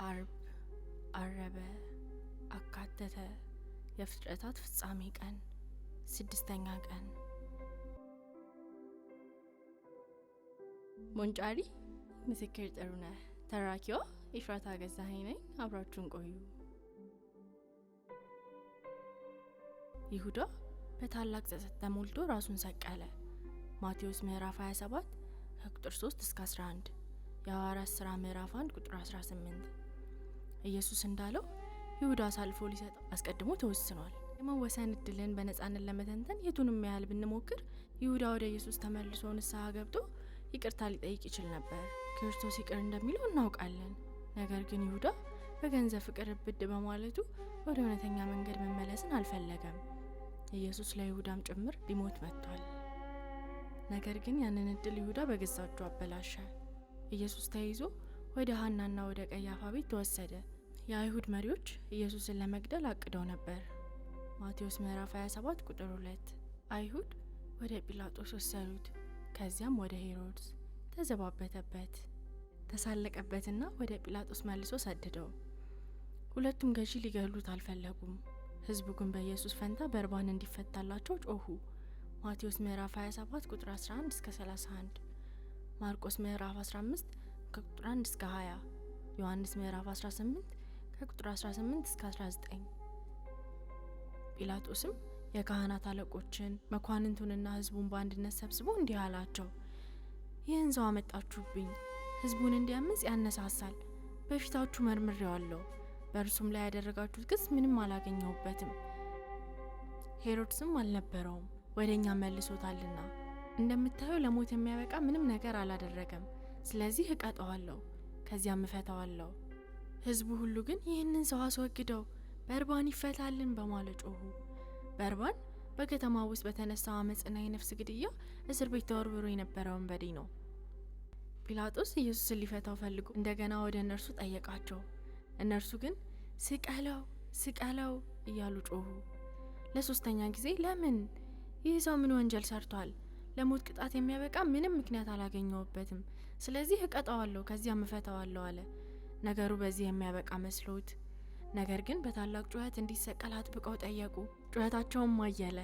አርብ፣ አረበ፣ አካተተ፣ የፍጥረታት ፍጻሜ ቀን፣ 6ኛ ቀን። ሞንጫሪ ምስክር ጥሩነህ፣ ተራኪዋ ኤፍራታ ገዛኸኝ ነኝ። አብራችሁን ቆዩ። ይሁዳ በታላቅ ጸጸት ተሞልቶ ራሱን ሰቀለ። ማቴዎስ ምዕራፍ 27 ከቁጥር 3 እስከ 11፣ የሐዋርያት ሥራ ምዕራፍ 1 ቁጥር 18። ኢየሱስ እንዳለው ይሁዳ አሳልፎ ሊሰጠው አስቀድሞ ተወስኗል። የመወሰን እድልን በነጻነት ለመተንተን የቱንም ያህል ብንሞክር ይሁዳ ወደ ኢየሱስ ተመልሶ ንስሐ ገብቶ ይቅርታ ሊጠይቅ ይችል ነበር። ክርስቶስ ይቅር እንደሚለው እናውቃለን። ነገር ግን ይሁዳ በገንዘብ ፍቅር ብድ በማለቱ ወደ እውነተኛ መንገድ መመለስን አልፈለገም። ኢየሱስ ለይሁዳም ጭምር ሊሞት መጥቷል። ነገር ግን ያንን እድል ይሁዳ በገዛ እጁ አበላሸ። ኢየሱስ ተይዞ ወደ ሐናና ወደ ቀያፋ ቤት ተወሰደ። የአይሁድ መሪዎች ኢየሱስን ለመግደል አቅደው ነበር። ማቴዎስ ምዕራፍ 27 ቁጥር 2። አይሁድ ወደ ጲላጦስ ወሰዱት። ከዚያም ወደ ሄሮድስ። ተዘባበተበት፣ ተሳለቀበትና ወደ ጲላጦስ መልሶ ሰደደው። ሁለቱም ገዢ ሊገሉት አልፈለጉም። ሕዝቡ ግን በኢየሱስ ፈንታ በርባን እንዲፈታላቸው ጮሁ። ማቴዎስ ምዕራፍ 27 ቁጥር 11 እስከ 31፣ ማርቆስ ምዕራፍ 15 ከቁጥር 1 እስከ 20፣ ዮሐንስ ምዕራፍ 18 ከቁጥር 18 እስከ 19። ጲላጦስም የካህናት አለቆችን መኳንንቱንና ሕዝቡን በአንድነት ሰብስቦ እንዲህ አላቸው፣ ይህን ሰው አመጣችሁብኝ፣ ሕዝቡን እንዲያምጽ ያነሳሳል። በፊታችሁ መርምሬዋለሁ። በእርሱም ላይ ያደረጋችሁት ክስ ምንም አላገኘሁበትም። ሄሮድስም አልነበረውም፣ ወደ እኛ መልሶታልና እንደምታየው ለሞት የሚያበቃ ምንም ነገር አላደረገም። ስለዚህ እቀጣዋለሁ፣ ከዚያም እፈታዋለሁ። ሕዝቡ ሁሉ ግን ይህንን ሰው አስወግደው፣ በርባን ይፈታልን በማለት ጮሁ። በርባን በከተማ ውስጥ በተነሳው አመፅና የነፍስ ግድያ እስር ቤት ተወርውሮ የነበረ ወንበዴ ነው። ጲላጦስ ኢየሱስን ሊፈታው ፈልጎ እንደገና ወደ እነርሱ ጠየቃቸው። እነርሱ ግን ስቀለው፣ ስቀለው እያሉ ጮሁ። ለሶስተኛ ጊዜ ለምን? ይህ ሰው ምን ወንጀል ሰርቷል? ለሞት ቅጣት የሚያበቃ ምንም ምክንያት አላገኘሁበትም። ስለዚህ እቀጣዋለሁ፣ ከዚያም እፈታዋለሁ አለ። ነገሩ በዚህ የሚያበቃ መስሎት፣ ነገር ግን በታላቅ ጩኸት እንዲሰቀል አጥብቀው ጠየቁ። ጩኸታቸውም አየለ።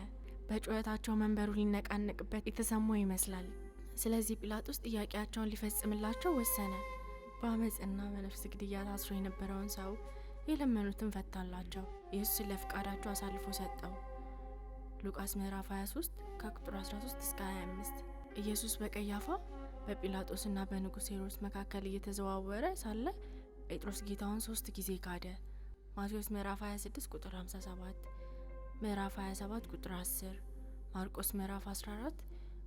በጩኸታቸው መንበሩ ሊነቃነቅበት የተሰማው ይመስላል። ስለዚህ ጲላጦስ ጥያቄያቸውን ሊፈጽምላቸው ወሰነ። በአመፅና በነፍስ ግድያ ታስሮ የነበረውን ሰው የለመኑትን ፈታላቸው። ኢየሱስን ለፍቃዳቸው አሳልፎ ሰጠው። ሉቃስ ምዕራፍ 23 ከቁጥር 13 እስከ 25። ኢየሱስ በቀያፋ በጲላጦስና በንጉሥ ሄሮድስ መካከል እየተዘዋወረ ሳለ ጴጥሮስ ጌታውን 3 ጊዜ ካደ። ማቴዎስ ምዕራፍ 26 ቁጥር 57፣ ምዕራፍ 27 ቁጥር 10፣ ማርቆስ ምዕራፍ 14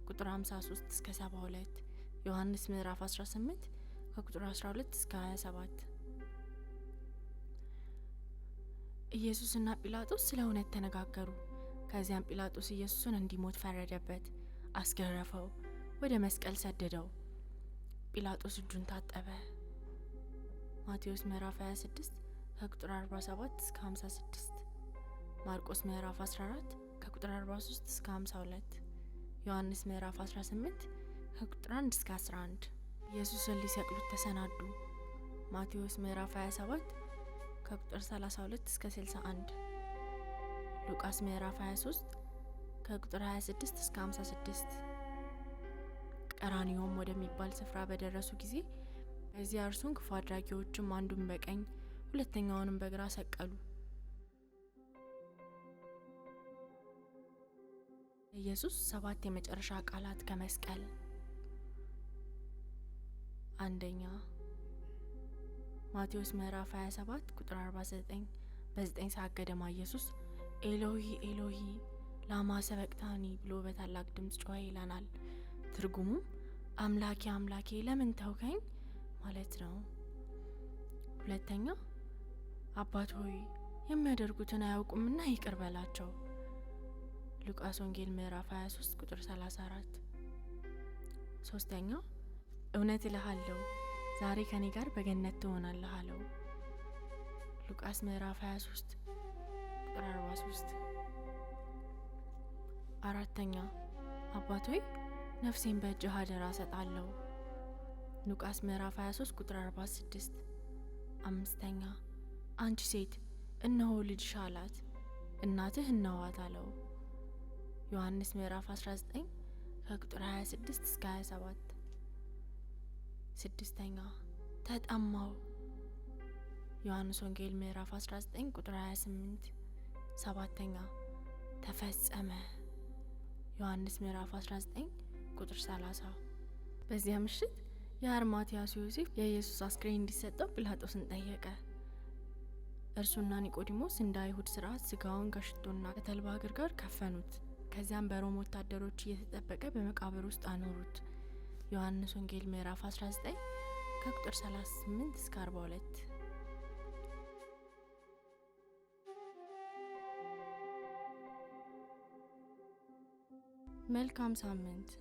ቁጥር 53 እስከ 72፣ ዮሐንስ ምዕራፍ 18 ከቁጥር 12 እስከ 27። ኢየሱስና ጲላጦስ ስለ እውነት ተነጋገሩ። ከዚያም ጲላጦስ ኢየሱስን እንዲሞት ፈረደበት፣ አስገረፈው፣ ወደ መስቀል ሰደደው። ጲላጦስ እጁን ታጠበ። ማቴዎስ ምዕራፍ 26 ከቁጥር 47 እስከ 56፣ ማርቆስ ምዕራፍ 14 ከቁጥር 43 እስከ 52፣ ዮሐንስ ምዕራፍ 18 ከቁጥር 1 እስከ 11። ኢየሱስን ሊሰቅሉት ተሰናዱ። ማቴዎስ ምዕራፍ 27 ከቁጥር 32 እስከ 61፣ ሉቃስ ምዕራፍ 23 ከቁጥር 26 እስከ 56። ቀራንዮም ወደሚባል ስፍራ በደረሱ ጊዜ በዚያ እርሱን ክፉ አድራጊዎችም አንዱን በቀኝ ሁለተኛውንም በግራ ሰቀሉ። ኢየሱስ 7 የመጨረሻ ቃላት ከመስቀል። አንደኛ ማቴዎስ ምዕራፍ 27 ቁጥር 49፣ በ9 ሰዓት ገደማ ኢየሱስ ኤሎሂ ኤሎሂ ላማ ሰበቅታኒ ብሎ በታላቅ ድምፅ ጮኸ ይለናል። ትርጉሙም አምላኬ አምላኬ ለምን ተውከኝ ማለት ነው። ሁለተኛ አባት ሆይ የሚያደርጉትን አያውቁምና ይቅር በላቸው። ሉቃስ ወንጌል ምዕራፍ 23 ቁጥር 34። ሶስተኛ እውነት እልሃለሁ ዛሬ ከኔ ጋር በገነት ትሆናለህ አለው። ሉቃስ ምዕራፍ 23 ቁጥር 43። አራተኛ አባት ሆይ ነፍሴን በእጅህ አደራ እሰጣለሁ። ሉቃስ ምዕራፍ 23 ቁጥር 46። 5ኛ አንቺ ሴት እነሆ ልጅሽ አላት፣ እናትህ እነኋት አለው። ዮሐንስ ምዕራፍ 19 ከቁጥር 26 እስከ 27። 6ኛ ተጠማው። ዮሐንስ ወንጌል ምዕራፍ 19 ቁጥር 28። 7ኛ ተፈጸመ። ዮሐንስ ምዕራፍ 19 ቁጥር 30። በዚያ ምሽት የአርማትያስ ዮሴፍ የኢየሱስ አስክሬን እንዲሰጠው ጲላጦስን ጠየቀ። እርሱና ኒቆዲሞስ እንደ አይሁድ ስርዓት ስጋውን ከሽቶና ከተልባ እግር ጋር ከፈኑት። ከዚያም በሮም ወታደሮች እየተጠበቀ በመቃብር ውስጥ አኖሩት። ዮሐንስ ወንጌል ምዕራፍ 19 ከቁጥር 38 እስከ 42። መልካም ሳምንት።